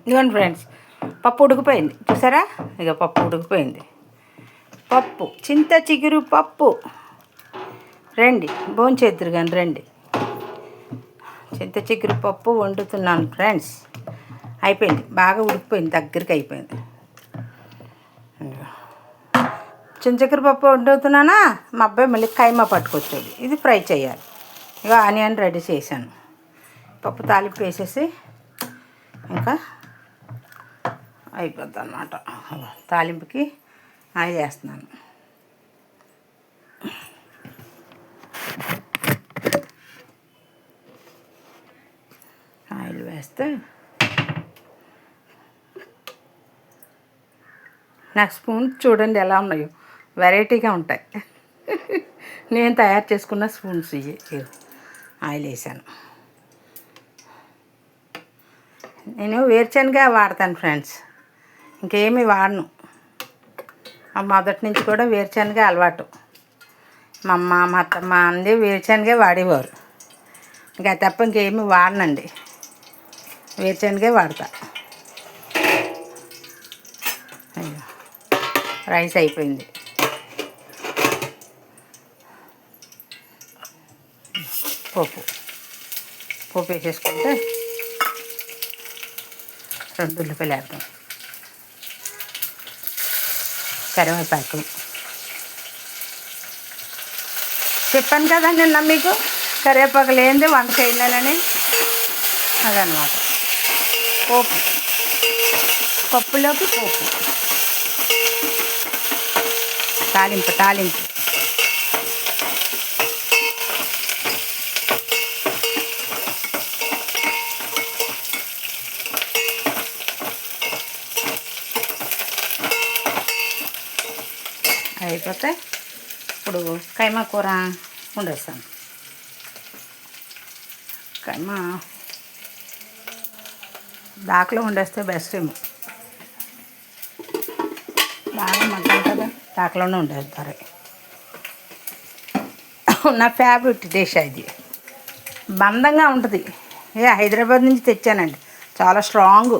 ఇదిగోండి ఫ్రెండ్స్, పప్పు ఉడికిపోయింది చూసారా. ఇక పప్పు ఉడికిపోయింది. పప్పు చింత చిగురు పప్పు. రండి భోంచేద్దురు కానీ రండి. చింత చిగురు పప్పు వండుతున్నాను ఫ్రెండ్స్. అయిపోయింది, బాగా ఉడికిపోయింది, దగ్గరికి అయిపోయింది. చింత చిగురు పప్పు వండుతున్నానా, మా అబ్బాయి మళ్ళీ కైమా పట్టుకొచ్చాడు, ఇది ఫ్రై చేయాలి. ఇక ఆనియన్ రెడీ చేశాను. పప్పు తాలింపు వేసేసి ఇంకా అయిపోద్ది అన్నమాట. తాలింపుకి ఆయిల్ వేస్తున్నాను. ఆయిల్ వేస్తే నాకు స్పూన్ చూడండి ఎలా ఉన్నాయో, వెరైటీగా ఉంటాయి. నేను తయారు చేసుకున్న స్పూన్స్ ఇవి. ఆయిల్ వేసాను. నేను వేరుశనగ వాడతాను ఫ్రెండ్స్, ఇంకేమీ వాడను. మొదటి నుంచి కూడా వేరుశనగ అలవాటు. మా అమ్మ మా అత్తమ్మ అంది వేరుశనగే వాడేవారు. ఇంకా తప్ప ఇంకేమీ వాడనండి, వేరుశనగే వాడతా. రైస్ అయిపోయింది. పోపు వేసేసుకుంటే 2 ఉల్లిపాయలు వేద్దాం, కరివేపాకు. చెప్పాను కదా నిన్న మీకు, కరివేపాకు లేనిదే వంట చేయలేనని. అదనమాట పోపు. పప్పులోకి పోపు, తాలింపు. అయిపోతే ఇప్పుడు కైమా కూర వండేస్తాను. కైమా దాకలో వండేస్తే బెస్ట్ ఏమో, బాగా మగ్గాలి కదా, దాకలోనే వండేస్తారు. నా ఫేవరెట్ డిష్ అది, బందంగా ఉంటుంది. హైదరాబాద్ నుంచి తెచ్చానండి, చాలా స్ట్రాంగ్,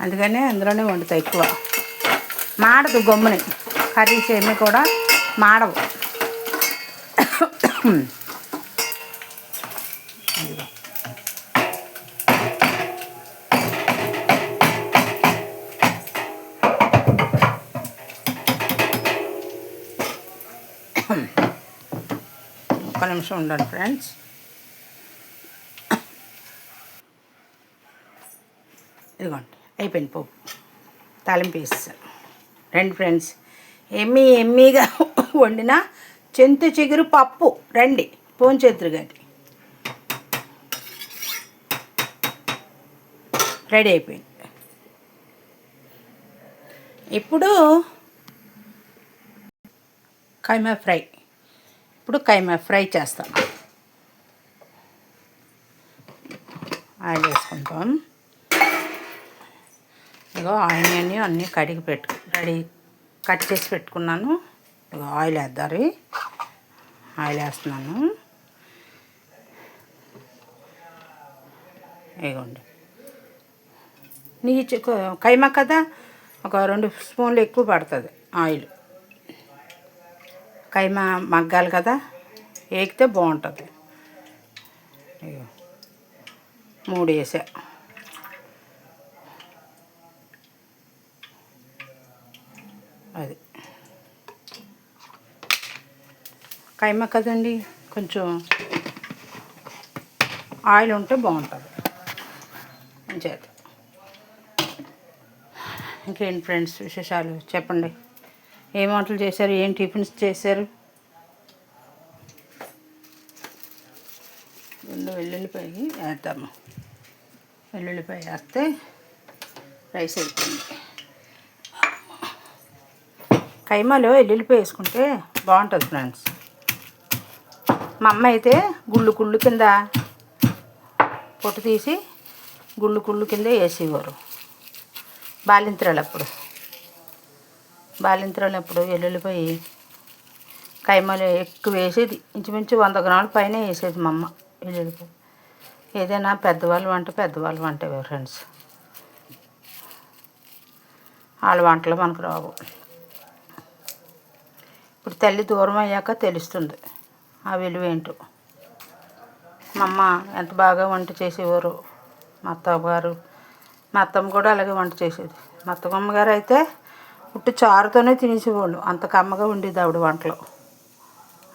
అందుకని అందులోనే వండుతాయి ఎక్కువ. మాడదు గమ్ముని, కర్రీస్ ఏమీ కూడా మాడవు. ఒక్క నిమిషం ఉండండి ఫ్రెండ్స్. ఇదిగోండి అయిపోయింది పోపు, తాలింపు వేసేసాను. రండి ఫ్రెండ్స్, ఎమ్మీగా వండిన చింత చిగురు పప్పు. రండి భోంచేద్దురు కానీ. రెడీ అయిపోయింది. ఇప్పుడు కైమా ఫ్రై చేస్తాం. ఆయిల్ వేసుకుంటాం. ఇగో ఆనియన్ అన్నీ కడిగి కట్ చేసి పెట్టుకున్నాను. ఇగో ఆయిల్ వేద్దారు, ఆయిల్ వేస్తున్నాను. ఇగోండి, కైమా కదా, ఒక 2 స్పూన్లు ఎక్కువ పడుతుంది ఆయిల్. కైమా మగ్గాలి కదా, వేగితే బాగుంటుంది. ఇగో 3 వేసా. అది కైమా కదండి, కొంచెం ఆయిల్ ఉంటే బాగుంటుంది చేత. ఇంకేంటి ఫ్రెండ్స్ విశేషాలు చెప్పండి. ఏం వంటలు చేశారు, ఏం టిఫిన్స్ చేశారు? వెల్లుల్లిపాయ వేద్దాము. వెల్లుల్లిపాయ వేస్తే రైస్ అయిపోయింది. కైమాలో వెల్లుల్లిపాయ వేసుకుంటే బాగుంటుంది ఫ్రెండ్స్. మా అమ్మ అయితే గుళ్ళు కింద పొట్టు తీసి గుళ్ళు కింద వేసేవారు బాలింత్రాలప్పుడు వెల్లుల్లిపాయ కైమాలో ఎక్కువ వేసేది. ఇంచుమించు 100 గ్రాముల పైన వేసేది మా అమ్మ వెల్లుల్లిపాయ. ఏదైనా పెద్దవాళ్ళు వంట ఫ్రెండ్స్. వాళ్ళ వంటలు మనకు రావు. ఇప్పుడు తల్లి దూరం అయ్యాక తెలుస్తుంది ఆ విలువ ఏంటో. మా అమ్మ ఎంత బాగా వంట చేసేవారు. మా అత్తగారు, మా అత్తమ్మ కూడా అలాగే వంట చేసేది. మా అత్తమ్మ గారు అయితే ఉట్టి చారుతోనే తినేసేవాళ్ళు, అంత కమ్మగా ఉండేది ఆవిడ వంటలు.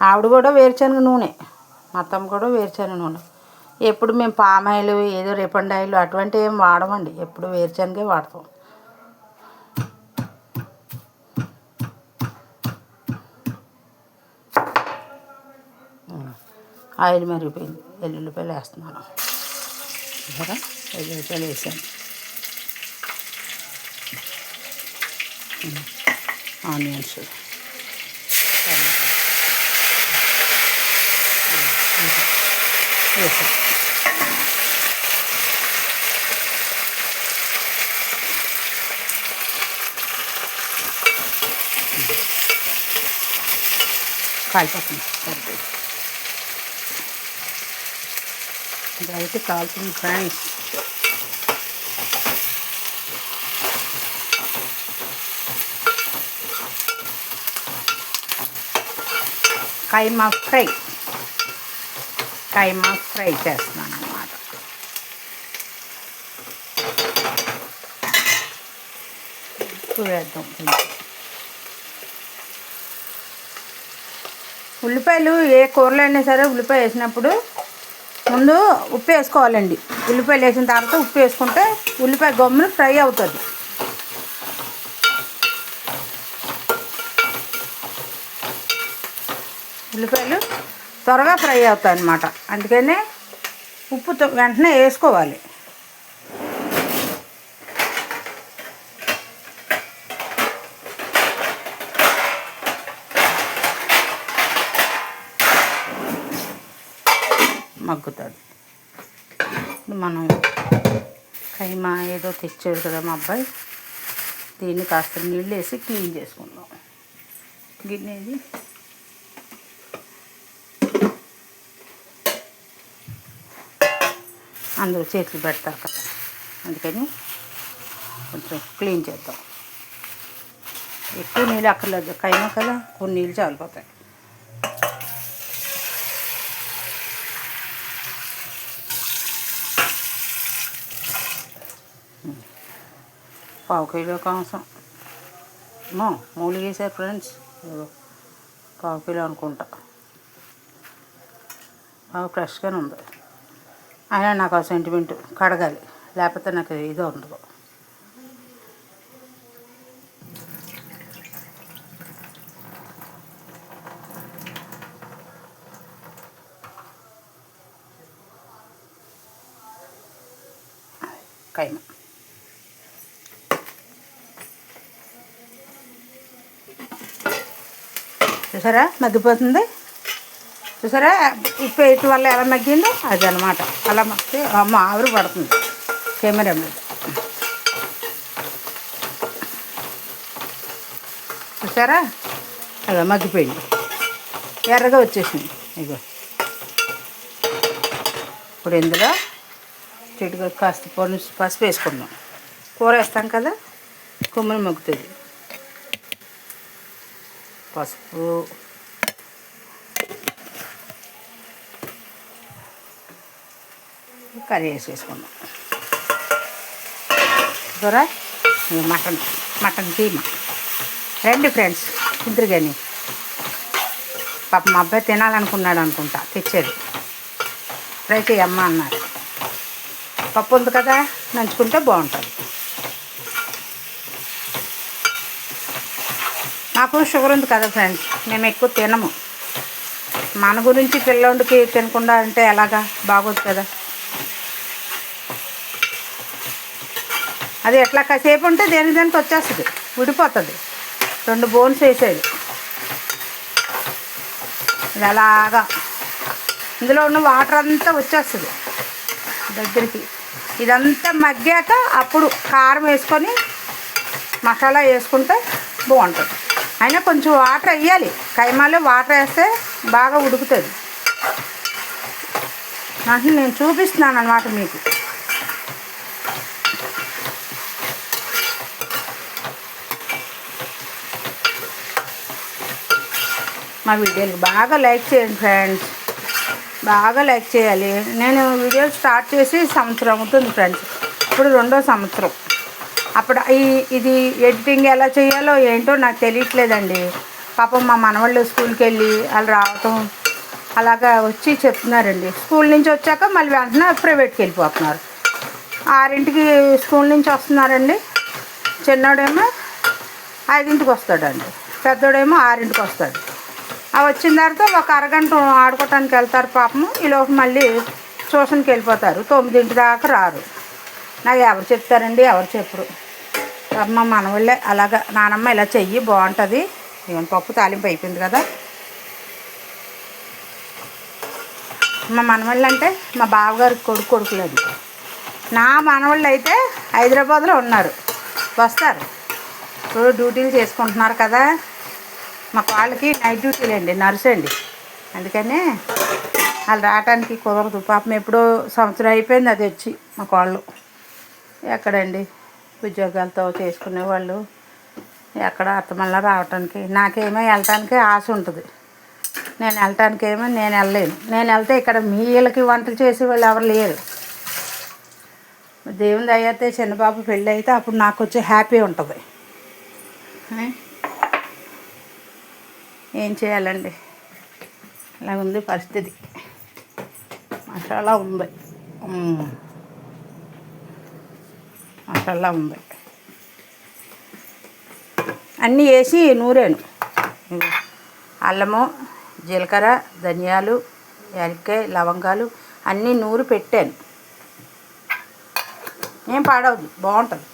ఆవిడ కూడా వేరుశనగ నూనె, మా అత్తమ్మ కూడా వేరుశనగ నూనె. ఎప్పుడు మేము పామాయిలు ఏదో రిఫండ్ ఆయిల్ అటువంటివి ఏం వాడమండి, ఎప్పుడు వేరుశనగే వాడతాం. ఆయిల్ మరిగిపోయింది, వెల్లుల్లిపాయలు వేస్తున్నాను. సరే, వెల్లుల్లిపాయలు వేసాను. ఆనియన్స్ వేసాను. కాలిపోతుంది, సరిపోయింది. ఇదైతే కాలుతుంది ఫ్రెండ్స్. కైమా ఫ్రై చేస్తున్నాను అన్నమాట. ఉప్పు వేద్దాం కొంచెం. ఉల్లిపాయలు ఏ కూరలో అయినా సరే ఉల్లిపాయ వేసినప్పుడు ముందు ఉప్పు వేసుకోవాలండి. ఉల్లిపాయలు వేసిన తర్వాత ఉప్పు వేసుకుంటే ఉల్లిపాయ గమ్మున ఫ్రై అవుతుంది. ఉల్లిపాయలు త్వరగా ఫ్రై అవుతాయి అన్నమాట. అందుకనే ఉప్పు వెంటనే వేసుకోవాలి. మగ్గుతుంది. మనం కైమా ఏదో తెచ్చాడు కదా మా అబ్బాయి, దీన్ని కాస్త నీళ్ళు వేసి క్లీన్ చేసుకుందాం. గిన్నెది అందరూ చేతులు పెడతారు కదా, అందుకని కొంచెం క్లీన్ చేద్దాం. ఎక్కువ నీళ్ళు అక్కర్లేదు, కైమా కదా, కొన్ని నీళ్ళు చాలిపోతాయి. పావు కిలో కాసం మూలిగ వేసారు ఫ్రెండ్స్. పావు కిలో అనుకుంటా. బాగా ఫ్రెష్గానే ఉంది. అయినా నాకు ఆ సెంటిమెంట్ కడగాలి, లేకపోతే నాకు ఇది ఉండదు. కైమా చూసారా మగ్గిపోతుంది. చూసారా ఉప్పు వేయటం వల్ల ఎలా మగ్గిందో అది అనమాట. అలా మగ్గితే అమ్మ ఆవిరి పడుతుంది కెమెరా మీద. చూసారా అలా మగ్గిపోయింది, ఎర్రగా వచ్చేసింది. ఇగో ఇప్పుడు ఇందులో చెట్టుగా కాస్త పసుపు వేసుకుందాం. కూర వేస్తాం కదా, కొమ్ములు మగ్గుతుంది. పసుపు, కర్రీ వేసుకుందాం. దూరా మటన్ కీమా. రండి ఫ్రెండ్స్, ఇద్దరు కానీ. పాప మా అబ్బాయి తినాలనుకున్నాడు అనుకుంటా, తెచ్చాడు. ఫ్రై చేయమ్మా అన్నారు. పప్పు ఉంది కదా, నంచుకుంటే బాగుంటుంది. నాకు షుగర్ ఉంది కదా ఫ్రెండ్స్, మేము ఎక్కువ తినము. మన గురించి పిల్లోడికి తినకుండా అంటే ఎలాగా, బాగోదు కదా. అది ఎట్లా కాసేపు ఉంటే దానికి వచ్చేస్తుంది, విడిపోతుంది. 2 బోన్స్ వేసాడు. ఇది అలాగా ఇందులో ఉన్న వాటర్ అంతా వచ్చేస్తుంది దగ్గరికి. ఇదంతా మగ్గాక అప్పుడు కారం వేసుకొని మసాలా వేసుకుంటే బాగుంటుంది. అయినా కొంచెం వాటర్ వేయాలి, కైమాలో వాటర్ వేస్తే బాగా ఉడుకుతుంది. నేను చూపిస్తున్నాను అన్నమాట మీకు. మా వీడియోని బాగా లైక్ చేయండి ఫ్రెండ్స్, బాగా లైక్ చేయాలి. నేను వీడియోలు స్టార్ట్ చేసి సంవత్సరం అవుతుంది ఫ్రెండ్స్, ఇప్పుడు 2వ సంవత్సరం. అప్పుడు ఇది ఎడిటింగ్ ఎలా చేయాలో ఏంటో నాకు తెలియట్లేదండి. పాపం మా మనవాళ్ళు స్కూల్కి వెళ్ళి వాళ్ళు రావటం అలాగా వచ్చి చెప్తున్నారండి. స్కూల్ నుంచి వచ్చాక మళ్ళీ వెంటనే ప్రైవేట్కి వెళ్ళిపోతున్నారు. 6ంటికి స్కూల్ నుంచి వస్తున్నారండి. చిన్నోడేమో 5ంటికి వస్తాడండి, పెద్దోడేమో 6ంటికి వస్తాడు. వచ్చిన తర్వాత ఒక అరగంట ఆడుకోవటానికి వెళ్తారు పాపము. ఈలోపు మళ్ళీ ట్యూషన్కి వెళ్ళిపోతారు. 9 దాకా రారు. నాకు ఎవరు చెప్తారండి, ఎవరు చెప్పరు. మా మనవాళ్ళే అలాగా, నానమ్మ ఇలా చెయ్యి బాగుంటుంది. ఇవన్నీ పప్పు తాలింపు అయిపోయింది కదా. మా మనవాళ్ళు అంటే మా బావగారి కొడుకులేదు. నా మనవాళ్ళు అయితే హైదరాబాద్లో ఉన్నారు, వస్తారు. ఇప్పుడు డ్యూటీలు చేసుకుంటున్నారు కదా. మా వాళ్ళకి నైట్ డ్యూటీలు అండి, నర్స్ అండి. అందుకని వాళ్ళు రావటానికి కుదరదు. పాపం ఎప్పుడో సంవత్సరం అయిపోయింది అది వచ్చి. మా వాళ్ళు ఎక్కడండి ఉద్యోగాలతో చేసుకునేవాళ్ళు, ఎక్కడ అత్తమల్లా రావటానికి. నాకేమో వెళ్ళటానికి ఆశ ఉంటుంది. నేను వెళ్ళటానికేమో నేను వెళ్ళలేను. నేను వెళ్తే ఇక్కడ మీ వీళ్ళకి వంటలు చేసే వాళ్ళు ఎవరు లేరు. దేవుని దయ అయితే చిన్నబాబు పెళ్ళి అయితే అప్పుడు నాకు వచ్చే హ్యాపీ ఉంటుంది. ఏం చేయాలండి, ఇలా ఉంది పరిస్థితి. మసాలా ఉంది, మసాలా ఉంది, అన్నీ వేసి నూరాను. అల్లము, జీలకర్ర, ధనియాలు, యాలక్కాయ, లవంగాలు అన్నీ నూరు పెట్టాను. ఏం పాడవద్దు, బాగుంటుంది.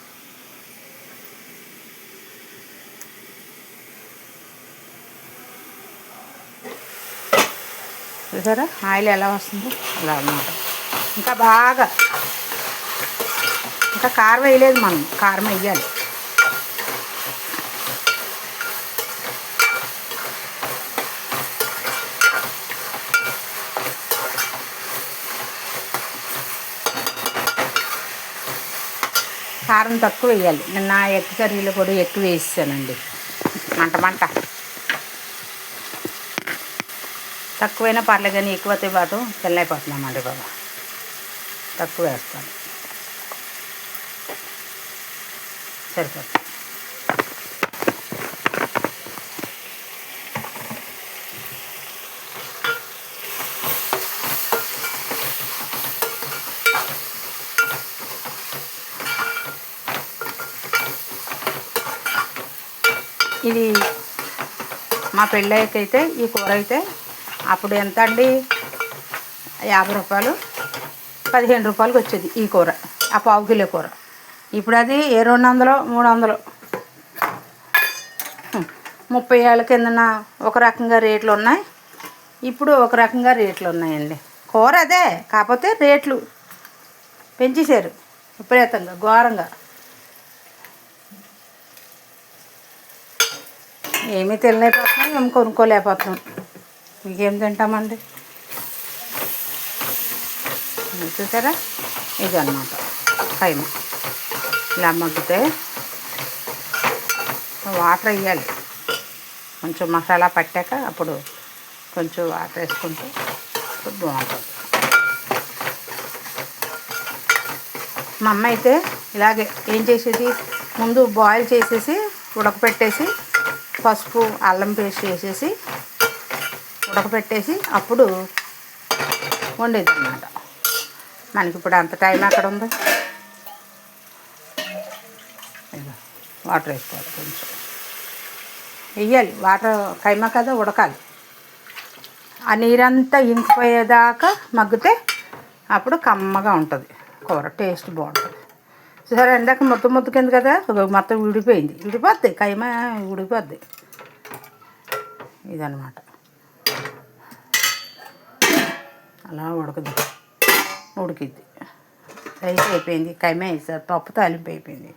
చూసారా ఆయిల్ ఎలా వస్తుందో అలా అన్నమాట. ఇంకా బాగా, ఇంకా కారం వేయలేదు మనం, కారం వేయాలి. కారం తక్కువ వేయాలి. నిన్న ఎగ్ కర్రీలో కూడా ఎక్కువ వేసానండి. మంట తక్కువైనా పర్లేదు, కానీ ఎక్కువైతే పాటు తెల్లైపోతున్నామండి బాబా. తక్కువ వేస్తాను, సరిపోతుంది. ఇది మా పెళ్ళైకైతే ఈ కూర అయితే అప్పుడు ఎంత అండి, 50 రూపాయలు 15 రూపాయలకి వచ్చేది ఈ కూర, ఆ పావు కిలో కూర. ఇప్పుడు అది 200 300. 30 ఏళ్ళ కిందన ఒక రకంగా రేట్లు ఉన్నాయి, ఇప్పుడు ఒక రకంగా రేట్లు ఉన్నాయండి. కూర అదే, కాకపోతే రేట్లు పెంచేశారు విపరీతంగా, ఘోరంగా. ఏమీ తినలేకపోతున్నాం, ఏమి కొనుక్కోలేకపోతున్నాం. ఇంకేం తింటామండి. చూసారా, ఇది అన్నమాట కైమ. ఇలా మగ్గితే వాటర్ వేయాలి. కొంచెం మసాలా పట్టాక అప్పుడు కొంచెం వాటర్ వేసుకుంటే బాగుంటుంది. మా అమ్మ అయితే ఇలాగే ఏం చేసేది, ముందు బాయిల్ చేసేసి ఉడకపెట్టేసి పసుపు అల్లం పేస్ట్ వేసేసి ఉడకపెట్టేసి అప్పుడు వండేది అన్నమాట. మనకి ఇప్పుడు అంత టైం అక్కడ ఉంది. వాటర్ వేసుకోవాలి, కొంచెం వేయాలి. వాటర్ కైమా కదా, ఉడకాలి. ఆ నీరంతా ఇంకిపోయేదాకా మగ్గితే అప్పుడు కమ్మగా ఉంటుంది కూర, టేస్ట్ బాగుంటుంది. సరే, ఇందాక ముద్ద కింద కదా, మొత్తం విడిపోద్ది కైమా, విడిపోద్ది. ఇదన్నమాట. అలా ఉడికిద్ది. రైస్ అయిపోయింది, కైమా వేసారు, పప్పు తాలింపు అయిపోయింది.